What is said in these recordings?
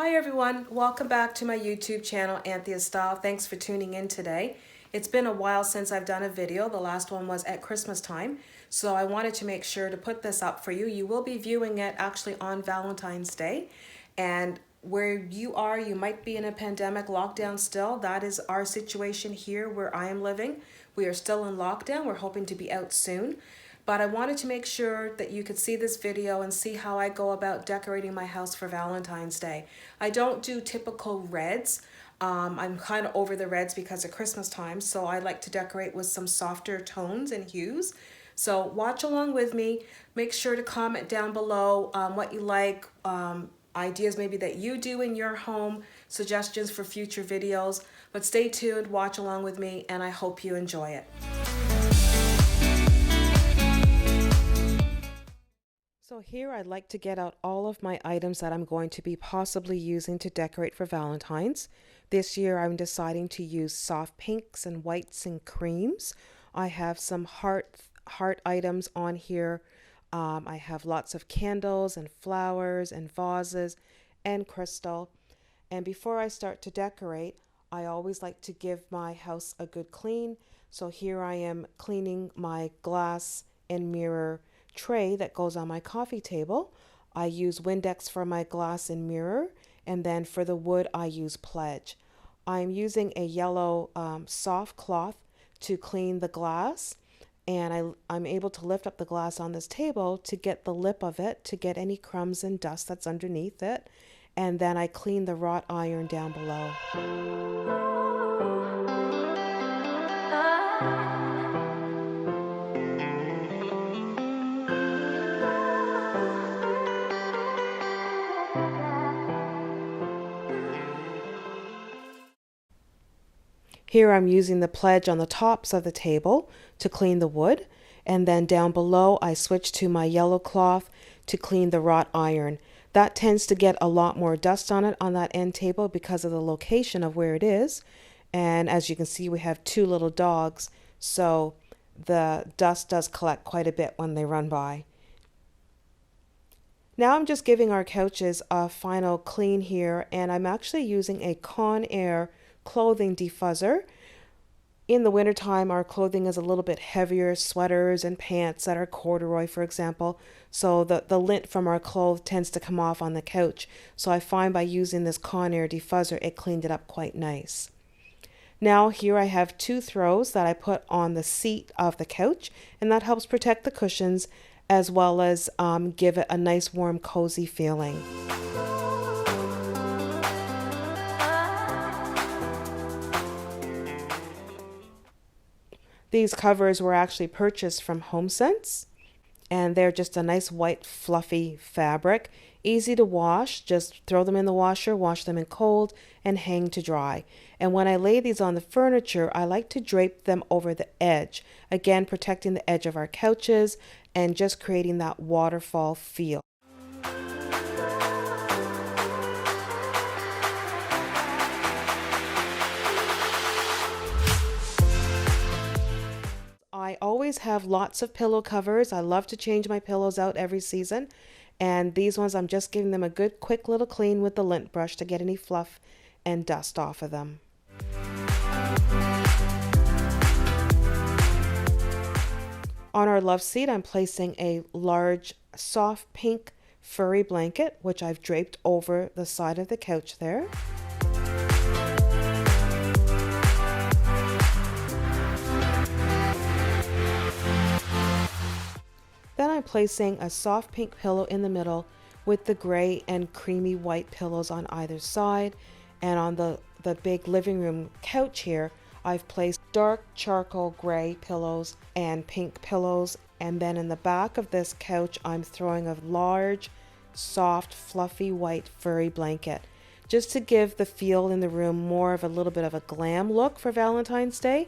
Hi everyone, welcome back to my YouTube channel, Anthea Style. Thanks for tuning in today. It's been a while since I've done a video. The last one was at Christmas time, so I wanted to make sure to put this up for you. You will be viewing it actually on Valentine's Day, and where you are, you might be in a pandemic lockdown still. That is our situation here where I am living. We are still in lockdown. We're hoping to be out soon. But I wanted to make sure that you could see this video and see how I go about decorating my house for Valentine's Day. I don't do typical reds. I'm kind of over the reds because of Christmas time, so I like to decorate with some softer tones and hues. So watch along with me. Make sure to comment down below what you like, ideas maybe that you do in your home, suggestions for future videos. But stay tuned, watch along with me, and I hope you enjoy it. So here I'd like to get out all of my items that I'm going to be possibly using to decorate for Valentine's. This year I'm deciding to use soft pinks and whites and creams. I have some heart items on here. I have lots of candles and flowers and vases and crystal. And before I start to decorate, I always like to give my house a good clean. So here I am cleaning my glass and mirror tray that goes on my coffee table. I use Windex for my glass and mirror, and then for the wood I use Pledge. I'm using a yellow soft cloth to clean the glass, and I'm able to lift up the glass on this table to get the lip of it, to get any crumbs and dust that's underneath it, and then I clean the wrought iron down below. Here I'm using the Pledge on the tops of the table to clean the wood, and then down below I switch to my yellow cloth to clean the wrought iron. That tends to get a lot more dust on it on that end table because of the location of where it is. And as you can see, we have two little dogs, so the dust does collect quite a bit when they run by. Now I'm just giving our couches a final clean here, and I'm actually using a Conair clothing defuzzer. In the wintertime, our clothing is a little bit heavier, sweaters and pants that are corduroy, for example. So the lint from our clothes tends to come off on the couch. So I find by using this Conair defuzzer, it cleaned it up quite nice. Now here I have two throws that I put on the seat of the couch, and that helps protect the cushions as well as give it a nice warm cozy feeling. These covers were actually purchased from HomeSense, and they're just a nice white fluffy fabric, easy to wash. Just throw them in the washer, wash them in cold, and hang to dry. And when I lay these on the furniture, I like to drape them over the edge, again protecting the edge of our couches and just creating that waterfall feel. I always have lots of pillow covers. I love to change my pillows out every season. And these ones, I'm just giving them a good quick little clean with the lint brush to get any fluff and dust off of them. On our love seat, I'm placing a large soft pink furry blanket, which I've draped over the side of the couch there. Then I'm placing a soft pink pillow in the middle with the gray and creamy white pillows on either side. And on the big living room couch here, I've placed dark charcoal gray pillows and pink pillows. And then in the back of this couch, I'm throwing a large, soft, fluffy white furry blanket, just to give the feel in the room more of a little bit of a glam look for Valentine's Day.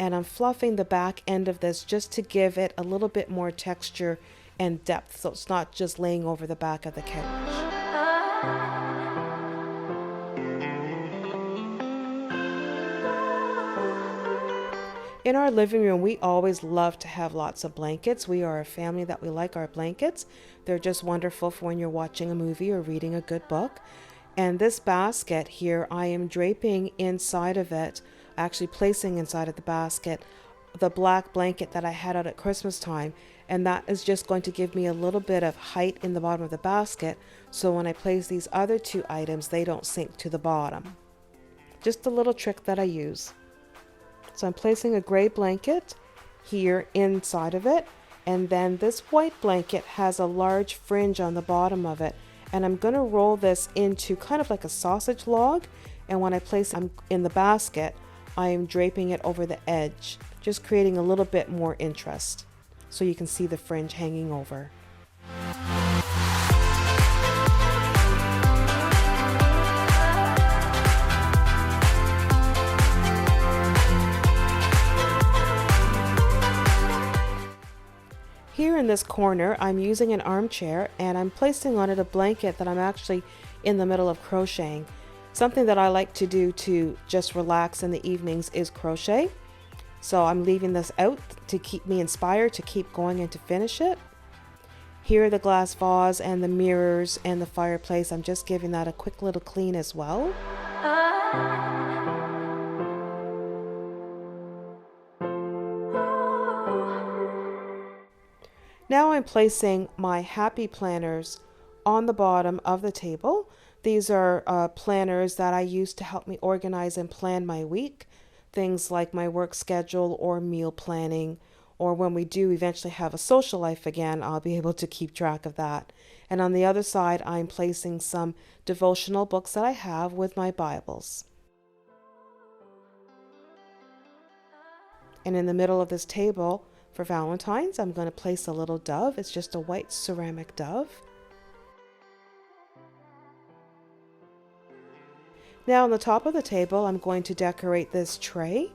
And I'm fluffing the back end of this just to give it a little bit more texture and depth, so it's not just laying over the back of the couch. In our living room, we always love to have lots of blankets. We are a family that we like our blankets. They're just wonderful for when you're watching a movie or reading a good book. And this basket here, I am draping inside of it, actually placing inside of the basket, the black blanket that I had out at Christmas time. And that is just going to give me a little bit of height in the bottom of the basket. So when I place these other two items, they don't sink to the bottom. Just a little trick that I use. So I'm placing a gray blanket here inside of it. And then this white blanket has a large fringe on the bottom of it. And I'm going to roll this into kind of like a sausage log. And when I place it in the basket, I am draping it over the edge, just creating a little bit more interest so you can see the fringe hanging over. Here in this corner, I'm using an armchair and I'm placing on it a blanket that I'm actually in the middle of crocheting. Something that I like to do to just relax in the evenings is crochet. So I'm leaving this out to keep me inspired to keep going and to finish it. Here are the glass vase and the mirrors and the fireplace. I'm just giving that a quick little clean as well. Now I'm placing my happy planners on the bottom of the table. These are planners that I use to help me organize and plan my week. Things like my work schedule or meal planning, or when we do eventually have a social life again, I'll be able to keep track of that. And on the other side, I'm placing some devotional books that I have with my Bibles. And in the middle of this table, for Valentine's, I'm going to place a little dove. It's just a white ceramic dove. Now on the top of the table, I'm going to decorate this tray.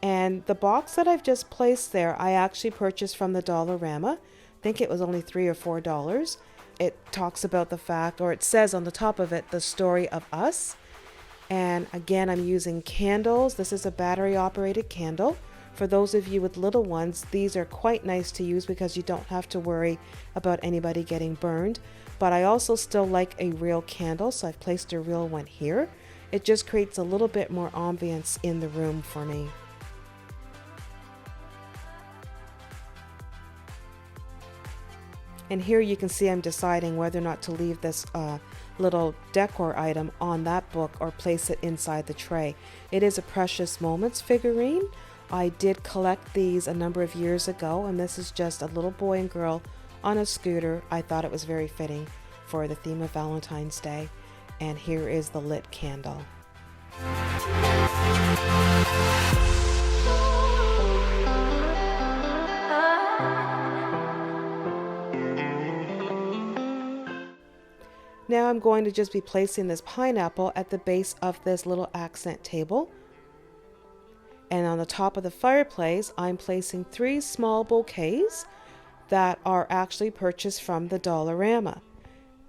And the box that I've just placed there, I actually purchased from the Dollarama. I think it was only $3 or $4. It talks about the fact, or it says on the top of it, the story of us. And again, I'm using candles. This is a battery operated candle. For those of you with little ones, these are quite nice to use because you don't have to worry about anybody getting burned. But I also still like a real candle, so I've placed a real one here. It just creates a little bit more ambience in the room for me. And here you can see I'm deciding whether or not to leave this little decor item on that book or place it inside the tray. It is a Precious Moments figurine. I did collect these a number of years ago, and this is just a little boy and girl on a scooter. I thought it was very fitting for the theme of Valentine's Day. And here is the lit candle. Now I'm going to just be placing this pineapple at the base of this little accent table. And on the top of the fireplace, I'm placing 3 small bouquets that are actually purchased from the Dollarama.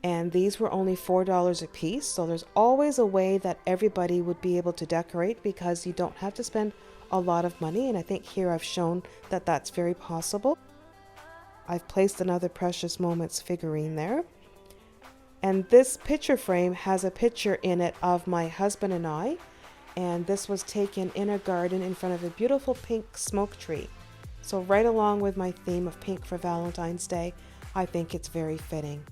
And these were only $4 a piece. So there's always a way that everybody would be able to decorate because you don't have to spend a lot of money. And I think here I've shown that that's very possible. I've placed another Precious Moments figurine there. And this picture frame has a picture in it of my husband and I. And this was taken in a garden in front of a beautiful pink smoke tree. So right along with my theme of pink for Valentine's Day, I think it's very fitting.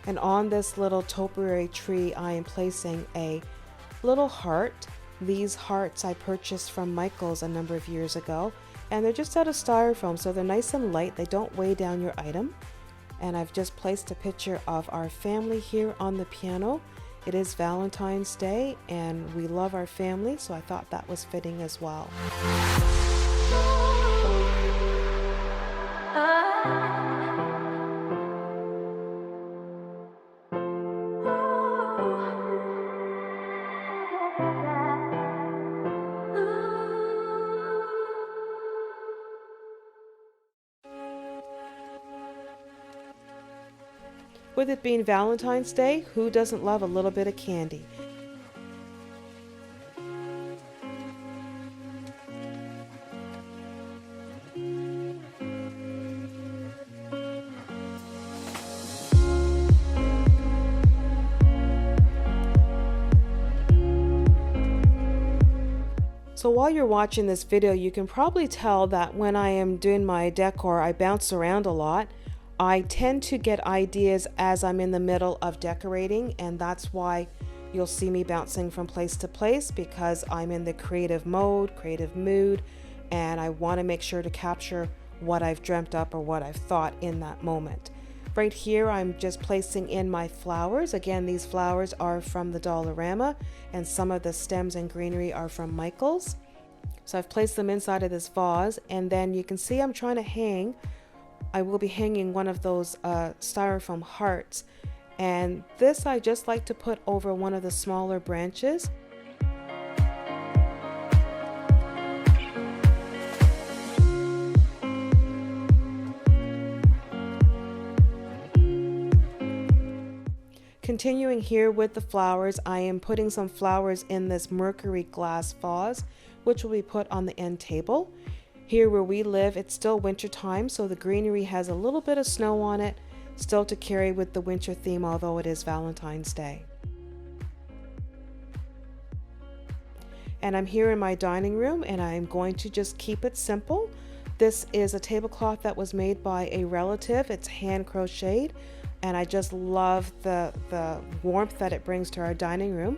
And on this little topiary tree, I am placing a little heart. These hearts I purchased from Michael's a number of years ago, and they're just out of styrofoam, so they're nice and light. They don't weigh down your item. And I've just placed a picture of our family here on the piano. It is Valentine's Day, and we love our family, so I thought that was fitting as well. With it being Valentine's Day, who doesn't love a little bit of candy? So while you're watching this video, you can probably tell that when I am doing my decor, I bounce around a lot. I tend to get ideas as I'm in the middle of decorating, and that's why you'll see me bouncing from place to place, because I'm in the creative mode, creative mood, and I want to make sure to capture what I've dreamt up or what I've thought in that moment. Right here, I'm just placing in my flowers. Again, these flowers are from the Dollarama, and some of the stems and greenery are from Michael's. So I've placed them inside of this vase, and then you can see I'm trying to hang. I will be hanging one of those styrofoam hearts, and this I just like to put over one of the smaller branches. Continuing here with the flowers, I am putting some flowers in this mercury glass vase, which will be put on the end table. Here where we live, it's still winter time, so the greenery has a little bit of snow on it, still to carry with the winter theme, although it is Valentine's Day. And I'm here in my dining room, and I'm going to just keep it simple. This is a tablecloth that was made by a relative. It's hand crocheted, and I just love the warmth that it brings to our dining room.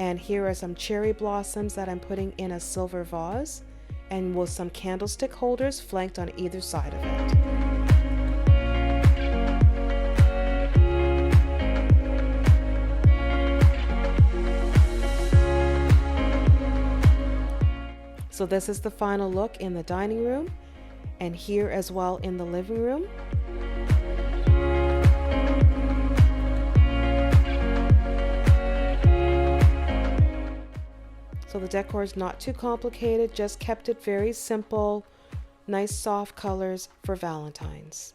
And here are some cherry blossoms that I'm putting in a silver vase, and with some candlestick holders flanked on either side of it. So this is the final look in the dining room, and here as well in the living room. So the decor is not too complicated, just kept it very simple, nice soft colors for Valentine's.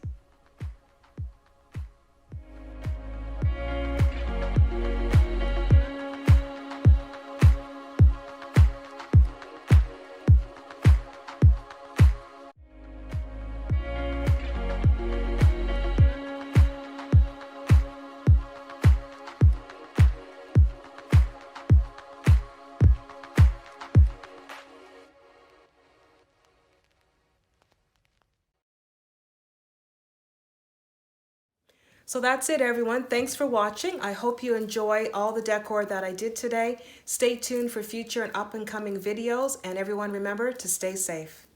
So that's it, everyone. Thanks for watching. I hope you enjoy all the decor that I did today. Stay tuned for future and up and coming videos, and everyone remember to stay safe.